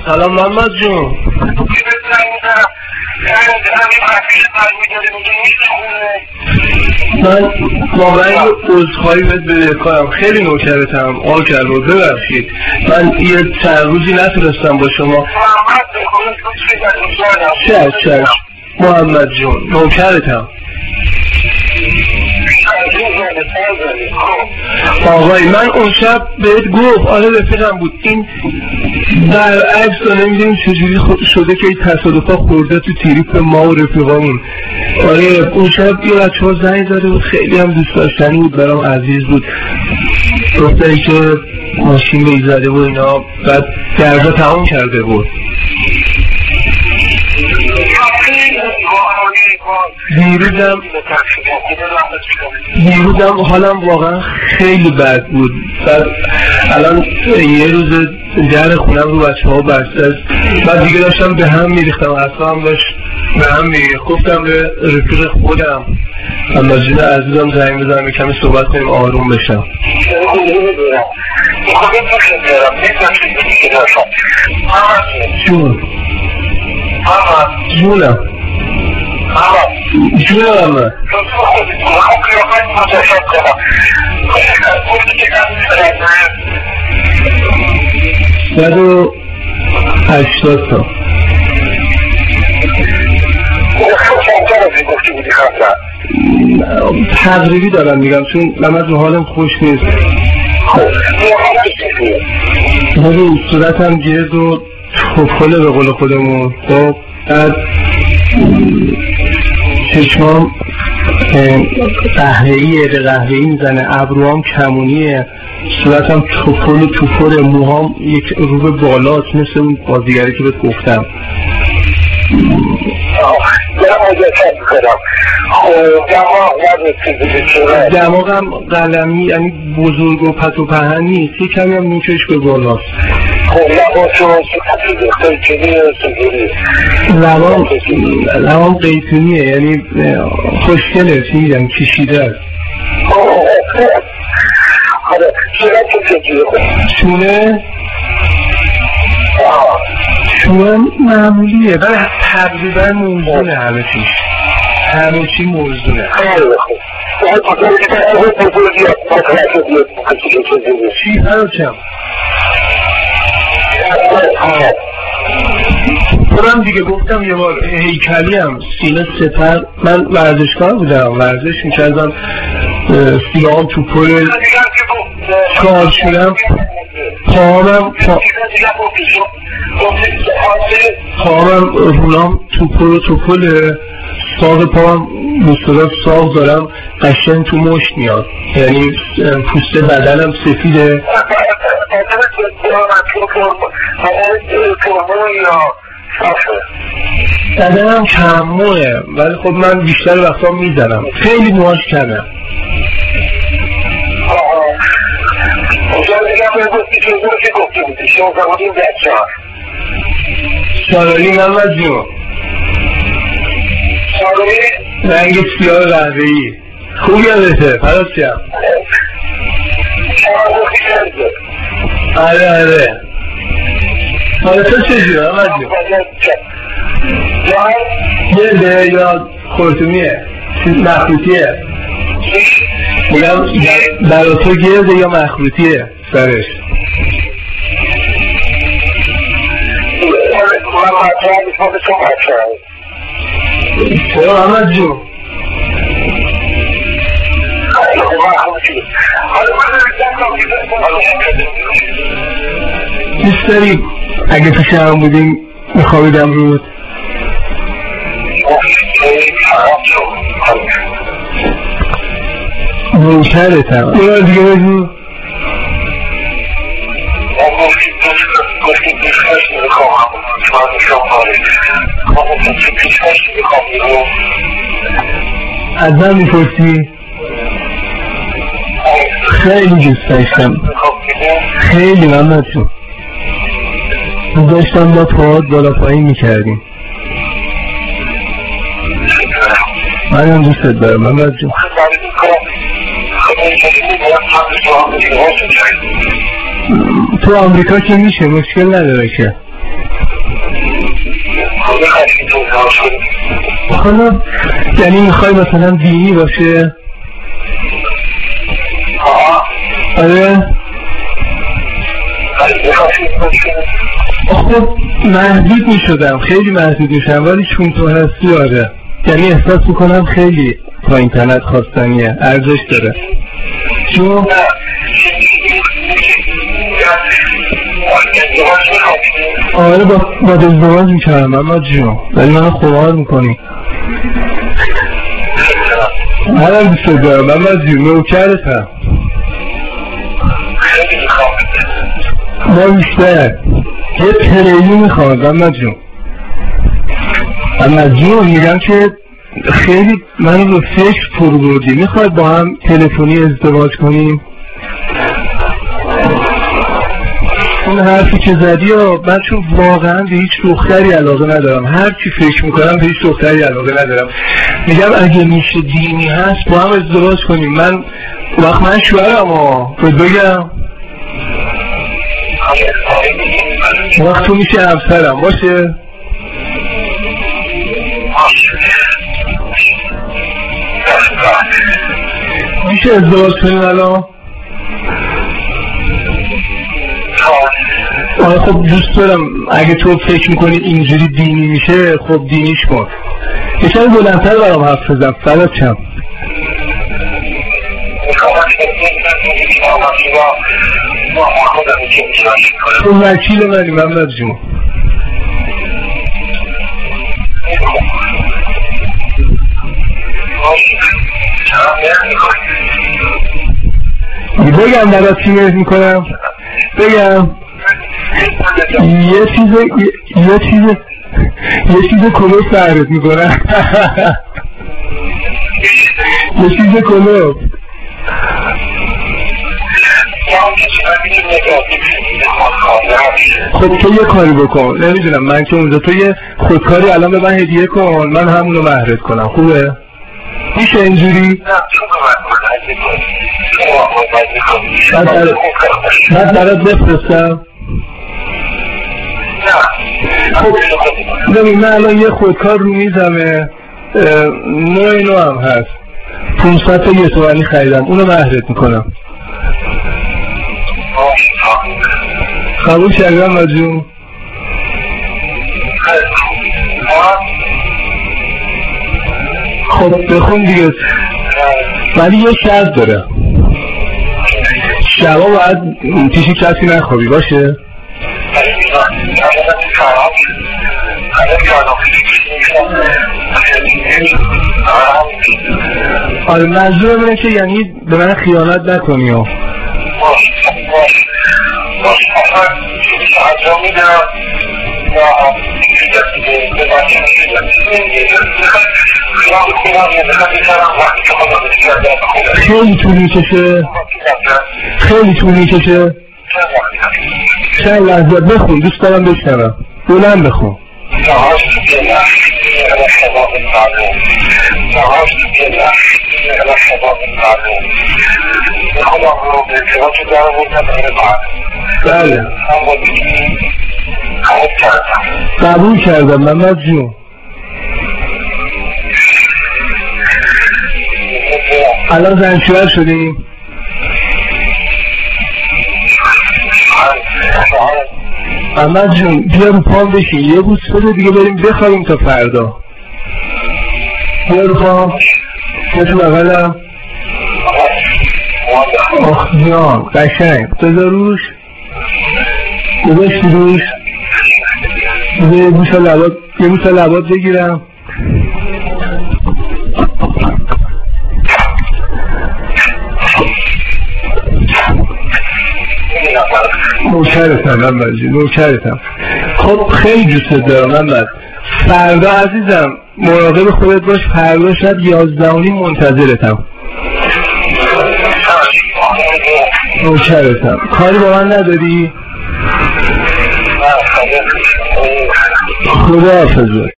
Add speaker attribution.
Speaker 1: سلام محمد جون. من واقعا عذرخواهی بهت بدهکارم، خیلی نوکرتم آقا کربا، ببخشید من یه چند روزی نتونستم با شما. چشم محمد جون نوکرتم. آقای من اون شب بهت گفت آره رفیقم بود، این برعکس رو نمیدونیم چجوری شده که این تصادفا خورده تو تریپ ما و رفیقامون. آره اون شب یه بچه ها زنگ زده بود، خیلی هم دوست داشتنی بود برام، عزیز بود، گفتن که ماشین بهی زده بود اینا، بعد درجا تمام کرده بود. دیروزم حالم واقعا خیلی بد بود. بعد الان یه روز در خونم رو بچه ها بسته است، بعد دیگه داشتم به هم میریختم، اصلا هم داشت به هم میریخت. گفتم به رفیق خودم امازین عزیزم زنگ بزنم کمی صحبت کنیم آروم بشم. جونم جونم صد و 80 تا تقریبی دارم میگم، چون من از حالم خوش نیست. من صورتم گرد و توپله به قول خودمون. خب بعد چشمام قهوه‌ایه، به قهوه‌ای میزنه، ابروام کمونیه، صورتم توپل، موهام یک رو به بالاست مثل اون بازیگری که بهت گفتم. دماغم قلمی، یعنی بزرگ و پت و پهن نیست، یه کمی هم نوکش به بالاست. لبام قیتونیه، یعنی خوشگله، چی میگم کشیده است. شونه معمولیه، ولی تقریبا موزونه، همه چی موزونه. چی هرچم خودم دیگه گفتم یه بار هیکلی هم، سینه سپر، من ورزشکار بودم، ورزش میکردم، سیاهم تو پل کار شدم، پاهمم رولام تو پل، ساق پاهم مستقیم ساق دارم، قشنگ تو مشت میاد، یعنی پوست بدنم سفیده. بدنم کموه، ولی خب من بیشتر وقتا میزنم، خیلی موهاش کمه. شارالی محمد جون، رنگ سیاه قهوه‌ای خوب یادته فراسیم. آره حالا تو چجوره محمد جون؟ گرده یا خورتومیه؟ مخروطیه؟ میگم برا تو گرده یا مخروطیه سرش؟ چرا محمد جون؟ دوست داری اگه تو شهرم بودیم میخوابیدم رود؟ نوکرتم اینا دیگه بگو. از من میپرسی؟ خیلی دوست داشتم، خیلی محمد جون داشتم با پاهات بالا پایین میکردیم. من هم دوست دارم محمد جون. تو آمریکا که میشه، مشکل نداره که. حالا یعنی میخوای مثلا دینی باشه؟ آره؟ خب محدود میشدم، خیلی محدود میشم، ولی چون تو هستی آره، یعنی احساس میکنم خیلی تا اینترنت خواستنیه، ارزش داره. چون آره با ازدواج میکردم اما جون، ولی منو خوار میکنی. منم دوست دارم اما جون، نوکرتم. ما بیشتر یه تریلی میخواد اما جون میگم که خیلی منو به فکر فرو بردی. میخواد با هم تلفنی ازدواج کنیم؟ اون حرفی که زدی من چون واقعا به هیچ دختری علاقه ندارم، هر چی فکر میکنم به هیچ دختری علاقه ندارم. میگم اگه میشه دینی هست با هم ازدواج کنیم. من وقت من شوهرم بگم وقت تو میشه همسرم باشه. میشه ازدواج کنیم الان؟ آره خب دوست دارم اگه تو فکر میکنی اینجوری دینی میشه خب دینیش کن. یه کمی بلندتر برام حرف بزن. فدات شم. تو وکیل منی محمد جون. بگم برات چی مهر میکنم؟ بگم یه چیز کلوف برات میکنم. یه چیز کلوف. خب تو یه کاری بکن، نمیدونم من که اونجا تو یه خودکاری الان به من هدیه کن، من همونو مهرت کنم. خوبه؟ میشه اینجوری؟ بعد برات بفرستم. خب ببین من الان یه خودکار رو میزمه، نوع هم هست، 500 تا یه تومانی خریدم، اونو مهرت میکنم. قبول کردم مجون؟ خب بخون دیگه، ولی یه شرط داره، شبا باید پیشی کسی نخوابی باشه؟ آره منظورم اینه که یعنی به من خیانت نکنی ها. خیلی طول میکشه؟ خیلی طول میکشه؟ چند لحظه بخون، دوست دارم بشنوم، بلند بخون. بله قبول کردم محمد جون. الان زن شوهر شدیم؟ محمد جون بیا رو پام بشین، یه بوس بده دیگه بریم بخوابیم تا فردا. بیا رو پام، بیا تو بغلم. آخ جان قشنگ، بذار روش، بذاشتی روش، بذار یه بوس لبات بگیرم. نوکرتم محمد جون، نوکرتم. خب خیلی دوست دارم محمد. فردا عزیزم مراقب خودت باش، فردا شب 11:30 منتظرتم. نوکرتم. کاری با من نداری؟ خدا حافظت.